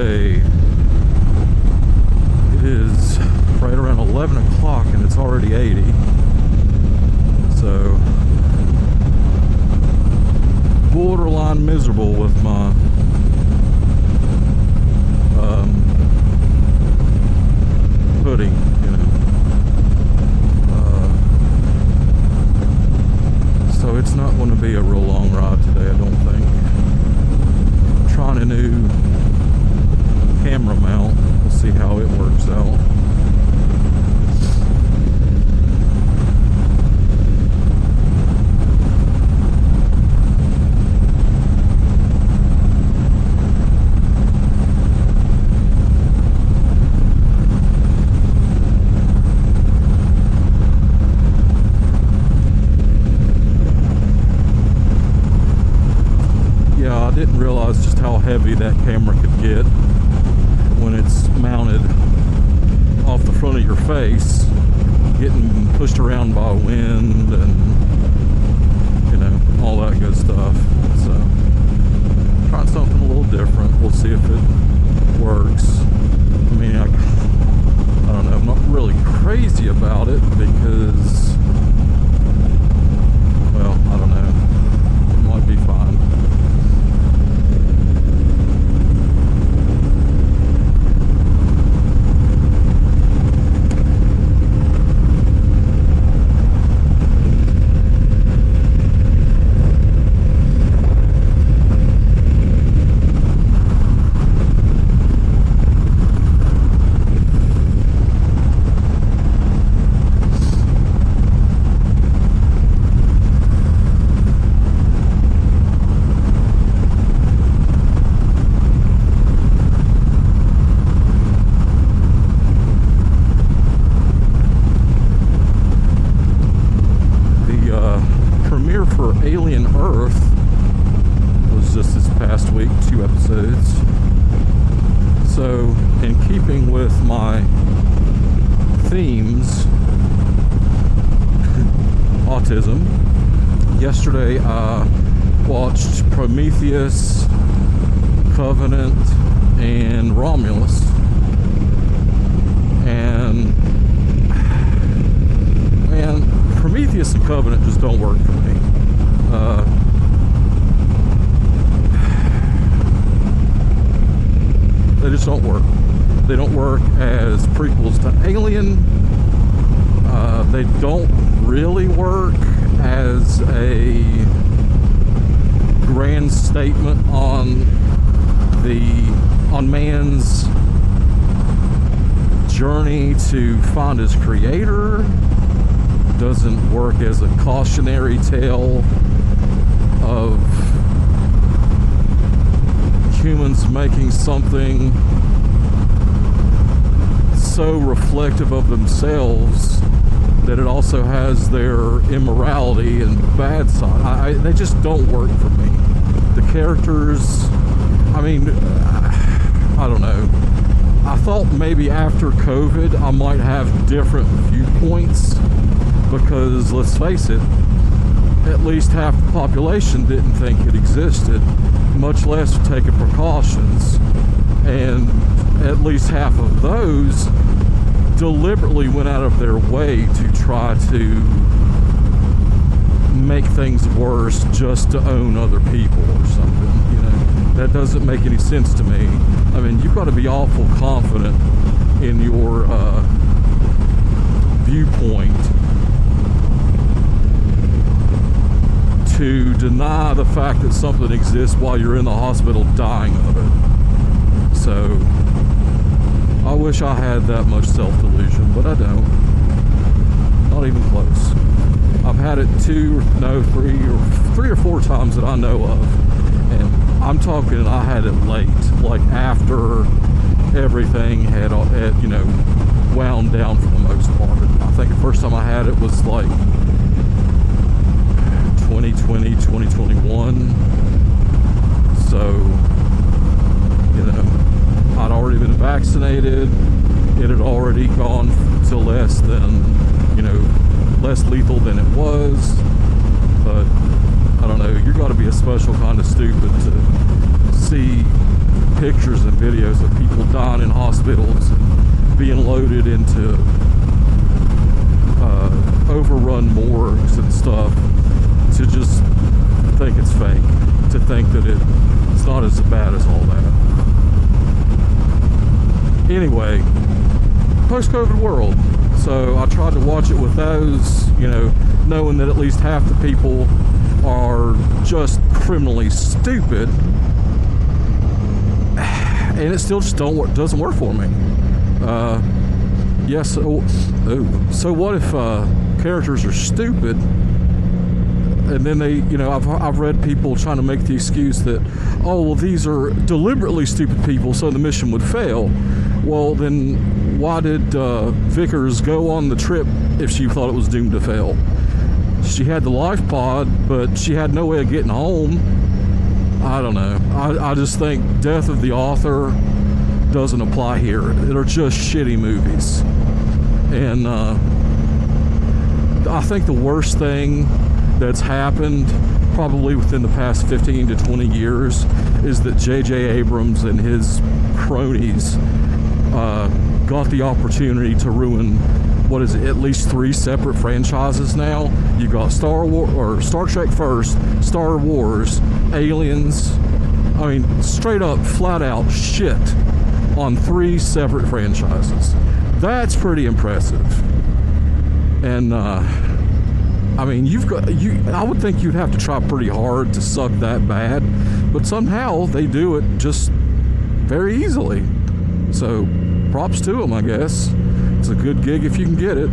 Tuesday. It is right around 11 o'clock and it's already 80. So, borderline miserable with my pudding, you know. So it's not going to be a real long ride today, I don't think. I'm trying a new camera mount. We'll see how it works out. I didn't realize just how heavy that camera could get when it's mounted off the front of your face, getting pushed around by wind and, you know, all that good stuff. So, trying something a little different. We'll see if it works. I mean, I don't know. I'm not really crazy about it because, well, I don't know. It might be fine. Alien Earth was just this past week, 2 episodes. So, in keeping with my themes, autism, yesterday I watched Prometheus, Covenant, and Romulus. And, man, Prometheus and Covenant just don't work for me. They just don't work. They don't work as prequels to Alien. They don't really work as a grand statement on man's journey to find his creator. Doesn't work as a cautionary tale of humans making something so reflective of themselves that it also has their immorality and bad side. They just don't work for me. The characters, I mean, I don't know. I thought maybe after COVID I might have different viewpoints because, let's face it, at least half the population didn't think it existed, much less taking precautions. And at least half of those deliberately went out of their way to try to make things worse just to own other people or something. You know, that doesn't make any sense to me. I mean, you've got to be awful confident in your viewpoint to deny the fact that something exists while you're in the hospital dying of it. So, I wish I had that much self-delusion, but I don't. Not even close. I've had it 3 or 4 times that I know of. And I'm talking, I had it late, like after everything had you know, wound down for the most part. I think the first time I had it was like 2020, 2021. So, you know, I'd already been vaccinated. It had already gone to less than, you know, less lethal than it was. But I don't know, you've got to be a special kind of stupid to see pictures and videos of people dying in hospitals and being loaded into overrun morgues and stuff, to just think it's fake, to think that it's not as bad as all that. Anyway, post-COVID world. So I tried to watch it with those, knowing that at least half the people are just criminally stupid, and it still just doesn't work for me. Yes. So what if characters are stupid, and then they, I've read people trying to make the excuse that, oh, well, these are deliberately stupid people, so the mission would fail. Well, then why did Vickers go on the trip if she thought it was doomed to fail? She had the life pod, but she had no way of getting home. I don't know. I just think death of the author doesn't apply here. They're just shitty movies. And I think the worst thing that's happened probably within the past 15 to 20 years is that J.J. Abrams and his cronies got the opportunity to ruin, what is it, at least 3 separate franchises now. You got Star Trek first, Star Wars, Aliens. I mean, straight up, flat out shit on 3 separate franchises. That's pretty impressive. And I mean, I would think you'd have to try pretty hard to suck that bad, but somehow they do it just very easily. So props to them, I guess. It's a good gig if you can get it,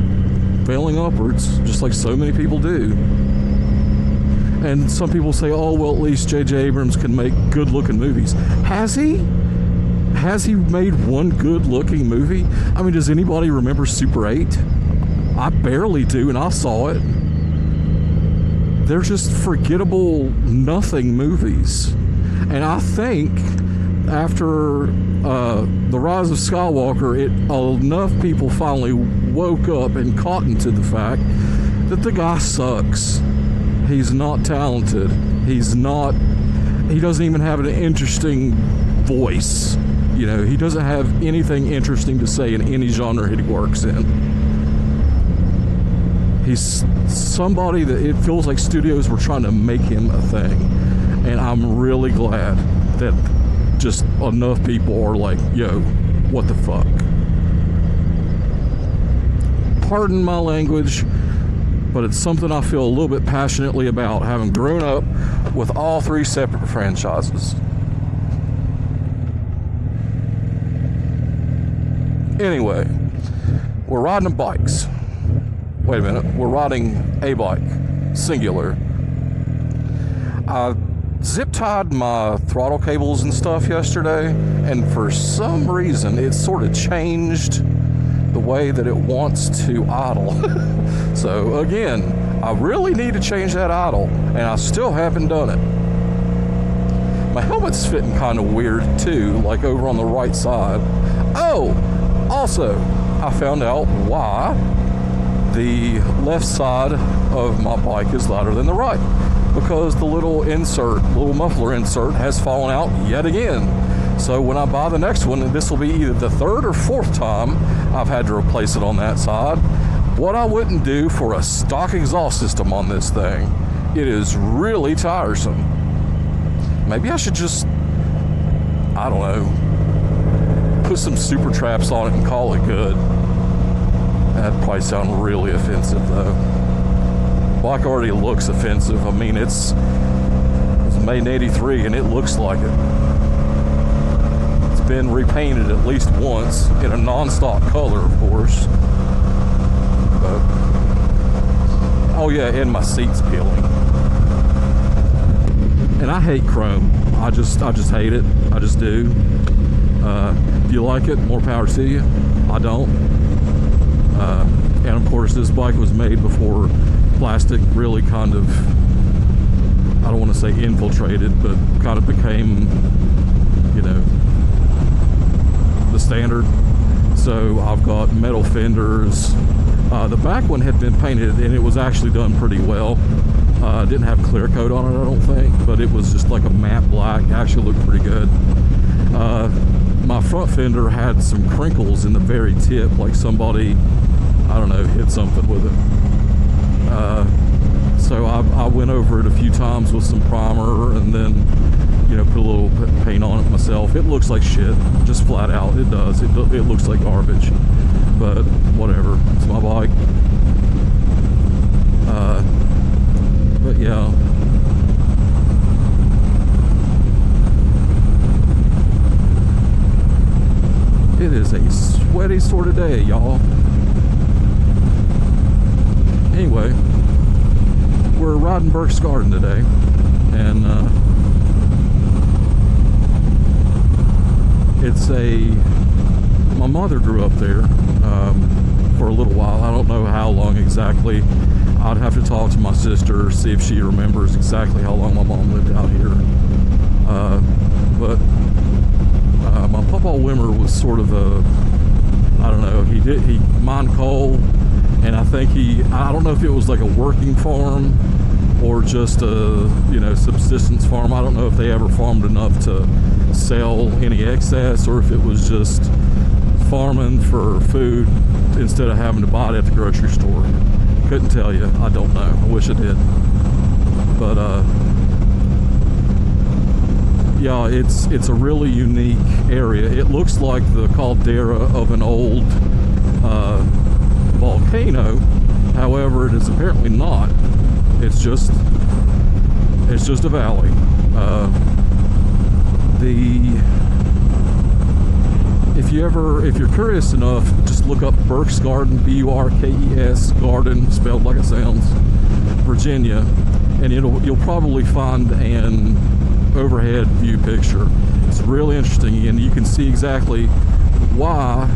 failing upwards, just like so many people do. And some people say, oh, well, at least J.J. Abrams can make good-looking movies. Has he? Has he made one good-looking movie? I mean, does anybody remember Super 8? I barely do, and I saw it. They're just forgettable nothing movies. And I think after The Rise of Skywalker, enough people finally woke up and caught into the fact that the guy sucks. He's not talented. He doesn't even have an interesting voice. He doesn't have anything interesting to say in any genre he works in. He's somebody that it feels like studios were trying to make him a thing. And I'm really glad that just enough people are like, yo, what the fuck? Pardon my language, but it's something I feel a little bit passionately about, having grown up with all 3 separate franchises. Anyway, we're riding bikes. Wait a minute, we're riding a bike, singular. I zip-tied my throttle cables and stuff yesterday, and for some reason it sort of changed the way that it wants to idle. So again, I really need to change that idle, and I still haven't done it. My helmet's fitting kind of weird too, like over on the right side. Oh, also, I found out why the left side of my bike is lighter than the right. Because the little muffler insert has fallen out yet again. So when I buy the next one, and this will be either the 3rd or 4th time I've had to replace it on that side, what I wouldn't do for a stock exhaust system on this thing. It is really tiresome. Maybe I should just, I don't know, put some super traps on it and call it good. That'd probably sound really offensive though. Bike already looks offensive. I mean, it was made in 83 and it looks like it. It's been repainted at least once in a non-stock color, of course. But, oh yeah, and my seat's peeling. And I hate chrome. I just hate it. I just do. If you like it, more power to you. I don't. And of course, this bike was made before plastic really kind of, I don't want to say infiltrated, but kind of became, the standard. So I've got metal fenders. The back one had been painted and it was actually done pretty well. Didn't have clear coat on it, I don't think, but it was just like a matte black. Actually looked pretty good. fender had some crinkles in the very tip, like somebody, I don't know, hit something with it. So I went over it a few times with some primer and then, you know, put a little paint on it myself. It looks like shit, just flat out. It does. It looks like garbage, but whatever. It's my bike. But yeah. It is a sweaty sort of day, y'all. Anyway, we're riding Burkes Garden today, and my mother grew up there for a little while. I don't know how long exactly. I'd have to talk to my sister, see if she remembers exactly how long my mom lived out here. But my Papa Wimmer was sort of a, I don't know, he mined coal, and I think I don't know if it was like a working farm or just a, you know, subsistence farm. I don't know if they ever farmed enough to sell any excess, or if it was just farming for food instead of having to buy it at the grocery store. Couldn't tell you. I don't know. I wish I did. But yeah, it's a really unique area. It looks like the caldera of an old volcano. However, it is apparently not. It's just a valley. If you're curious enough, just look up Burkes Garden, Burkes Garden, spelled like it sounds, Virginia, and you'll probably find an overhead view picture. It's really interesting, and you can see exactly why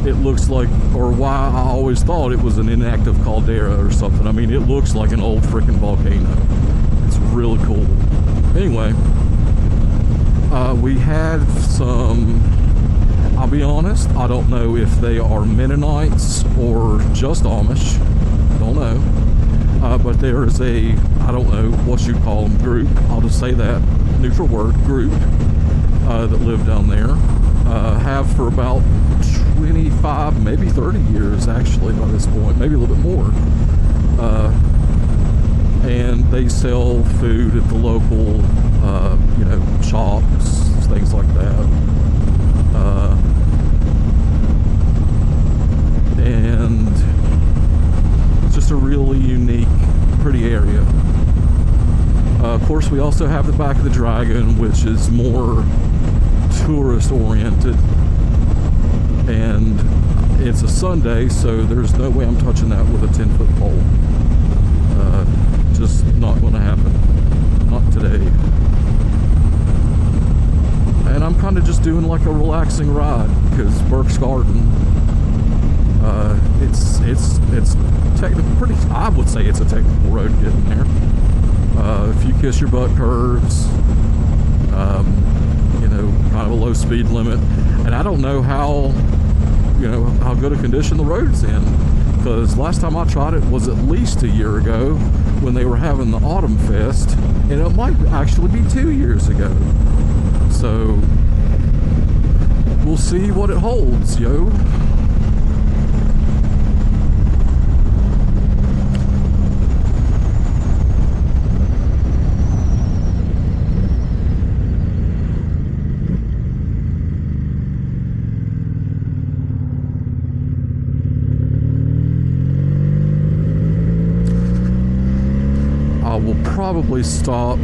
it looks like, or why I always thought it was an inactive caldera or something. I mean, it looks like an old freaking volcano. It's really cool. Anyway, we had some, I'll be honest, I don't know if they are Mennonites or just Amish. Don't know. But there is a, I don't know what you call them, group. I'll just say that, neutral word, group, that live down there. Have for about 25, maybe 30 years actually by this point, maybe a little bit more. And they sell food at the local, you know, shops, things like that. And it's just a really unique, pretty area. Of course, we also have the Back of the Dragon, which is more tourist oriented, and it's a Sunday, so there's no way I'm touching that with a 10-foot pole. Just not going to happen. Not today. And I'm kind of just doing like a relaxing ride, because Burkes Garden, it's technically pretty, I would say it's a technical road getting there. If you kiss your butt curves, you know, kind of a low speed limit, and I don't know how good a condition the road's in, because last time I tried it was at least a year ago when they were having the Autumn Fest, and it might actually be 2 years ago. So we'll see what it holds, yo. Probably stop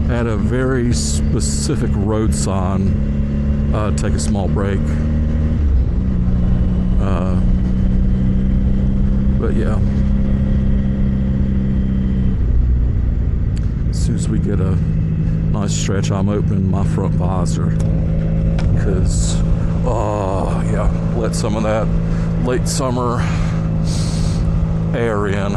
at a very specific road sign, take a small break, but yeah, as soon as we get a nice stretch, I'm opening my front visor, because yeah, let some of that late summer air in.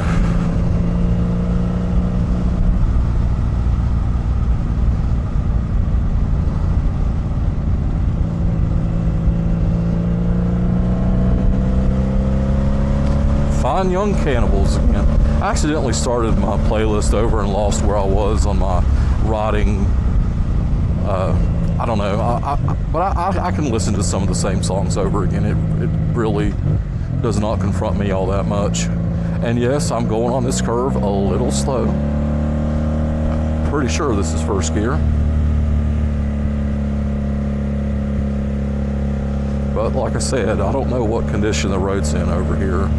Fine Young Cannibals again. I accidentally started my playlist over and lost where I was on my riding I don't know. I can listen to some of the same songs over again. It really does not confront me all that much. And yes, I'm going on this curve a little slow. Pretty sure this is first gear. But like I said, I don't know what condition the road's in over here.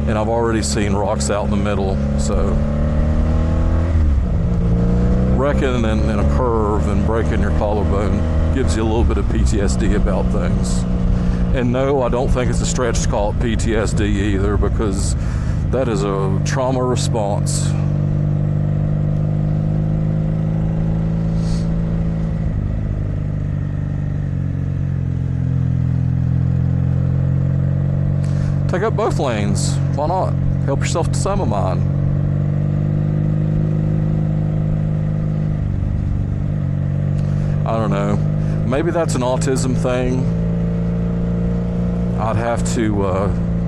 And I've already seen rocks out in the middle, so wrecking in a curve and breaking your collarbone gives you a little bit of PTSD about things. And no, I don't think it's a stretch to call it PTSD either, because that is a trauma response. Take up both lanes. Why not? Help yourself to some of mine. I don't know. Maybe that's an autism thing. I'd have to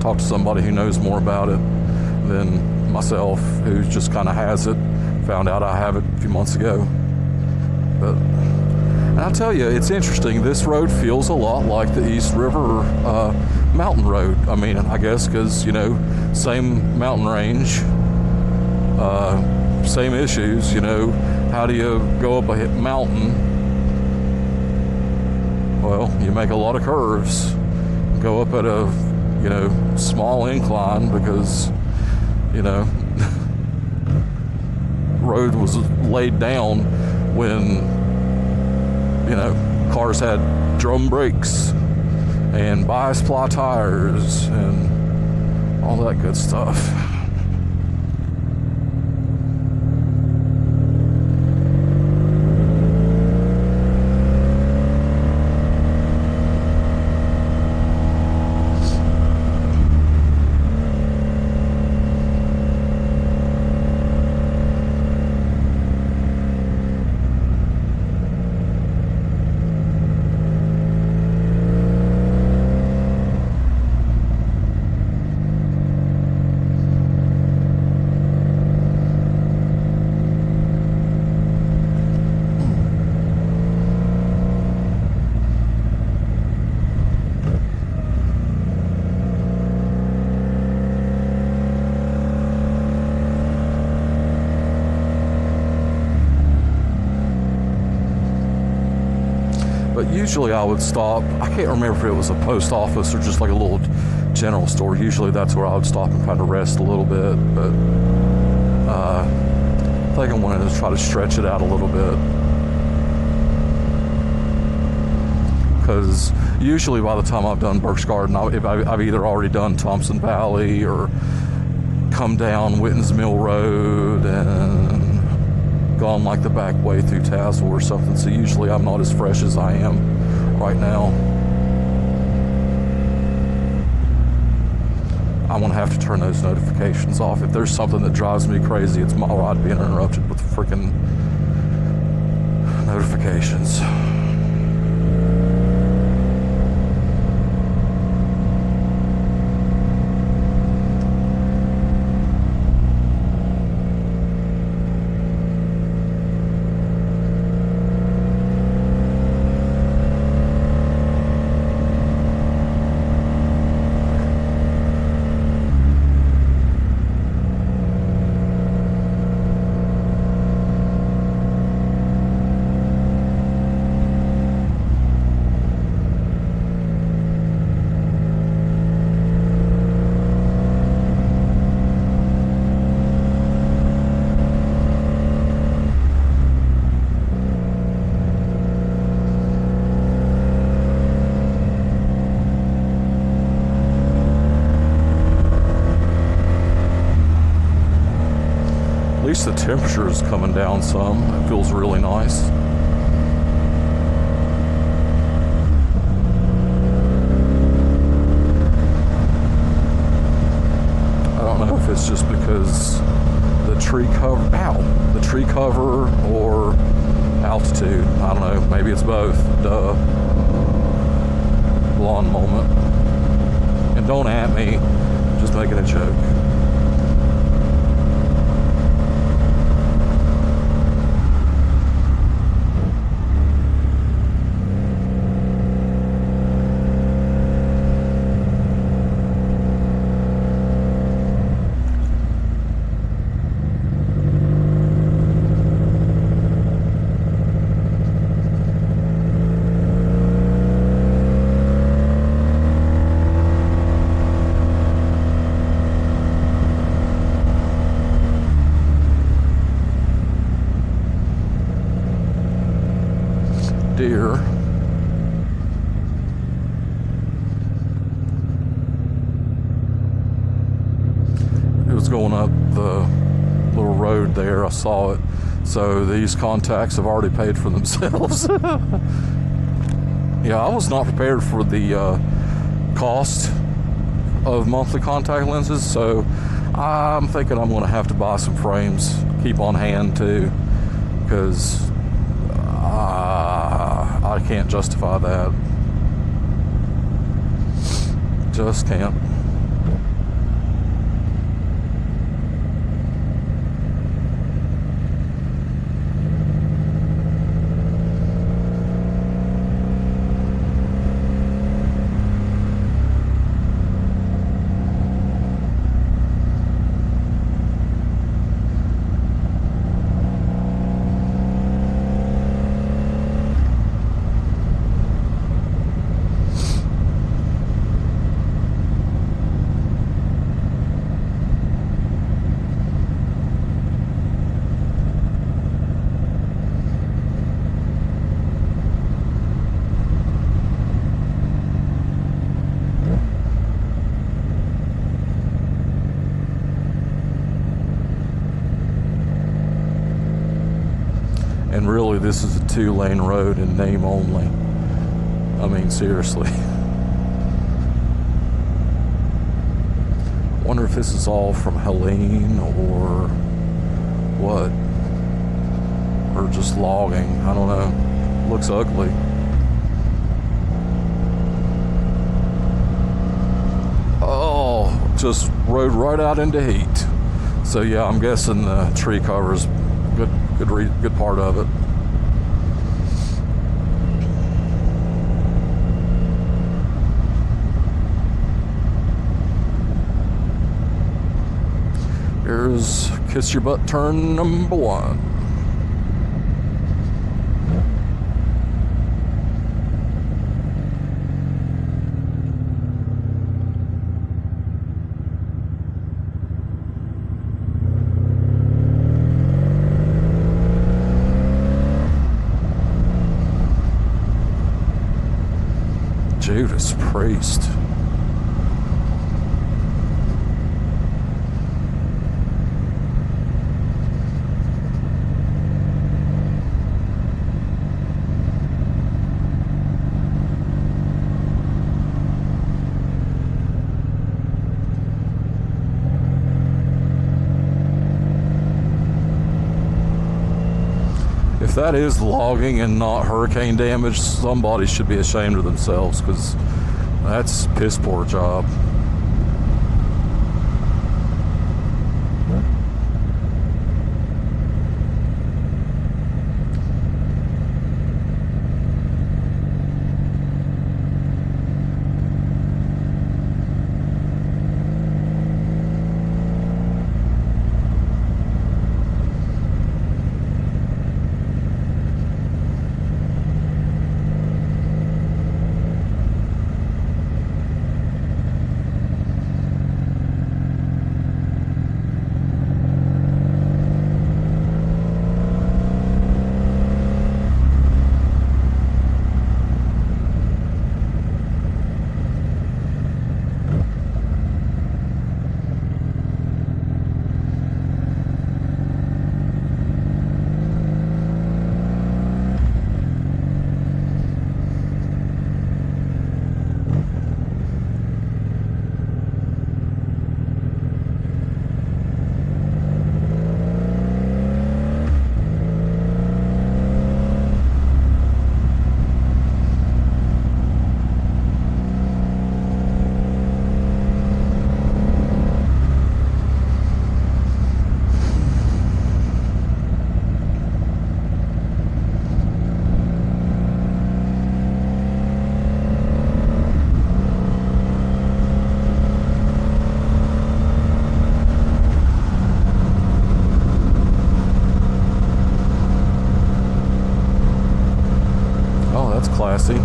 talk to somebody who knows more about it than myself, who just kind of has it. Found out I have it a few months ago. But, and I'll tell you, it's interesting. This road feels a lot like the East River mountain road. I mean, I guess because, you know, same mountain range, same issues, you know. How do you go up a mountain? Well, you make a lot of curves. Go up at a, you know, small incline because, you know, road was laid down when, you know, cars had drum brakes and bias ply tires and all that good stuff. But usually I would stop. I can't remember if it was a post office or just like a little general store. Usually that's where I would stop and kind of rest a little bit. But I think I wanted to try to stretch it out a little bit. Because usually by the time I've done Burkes Garden, I've either already done Thompson Valley or come down Witten's Mill Road and gone like the back way through Tazewell or something. So usually I'm not as fresh as I am right now. I'm gonna have to turn those notifications off. If there's something that drives me crazy, it's my ride being interrupted with freaking notifications. At least the temperature is coming down some. It feels really nice. I don't know if it's just because the tree cover or altitude. I don't know. Maybe it's both. Duh. Blonde moment. And don't at me. Just making a joke. was going up the little road there, I saw it. So these contacts have already paid for themselves. Yeah, I was not prepared for the cost of monthly contact lenses, so I'm thinking I'm going to have to buy some frames, keep on hand too, because I can't justify that. Just can't. And really, this is a 2-lane road in name only. I mean, seriously. Wonder if this is all from Helene or what? Or just logging. I don't know. Looks ugly. Oh, just rode right out into heat. So yeah, I'm guessing the tree cover's good part of it. Here's Kiss Your Butt turn number 1. Judas Priest. If that is logging and not hurricane damage, somebody should be ashamed of themselves, because that's a piss poor job. Classy.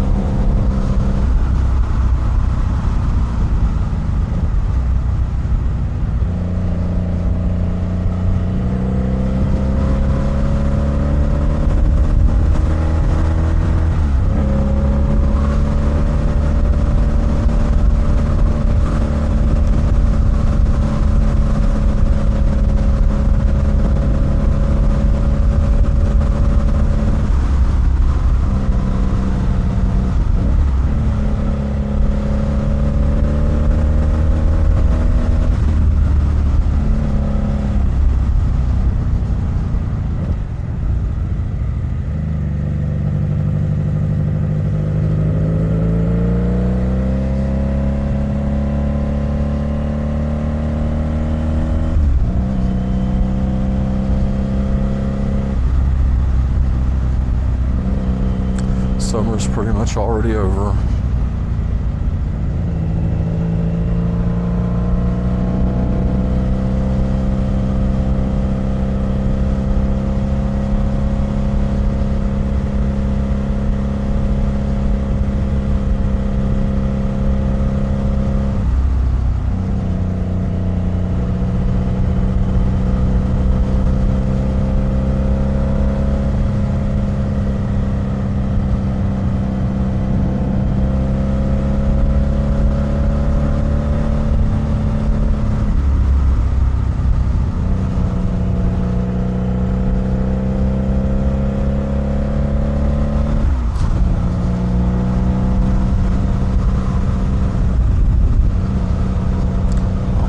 is pretty much already over.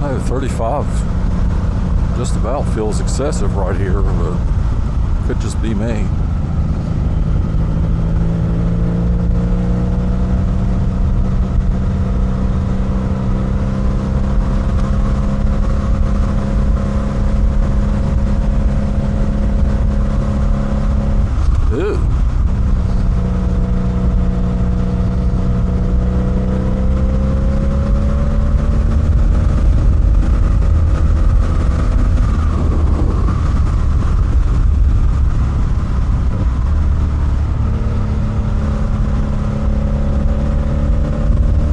I know 35 just about feels excessive right here, but could just be me.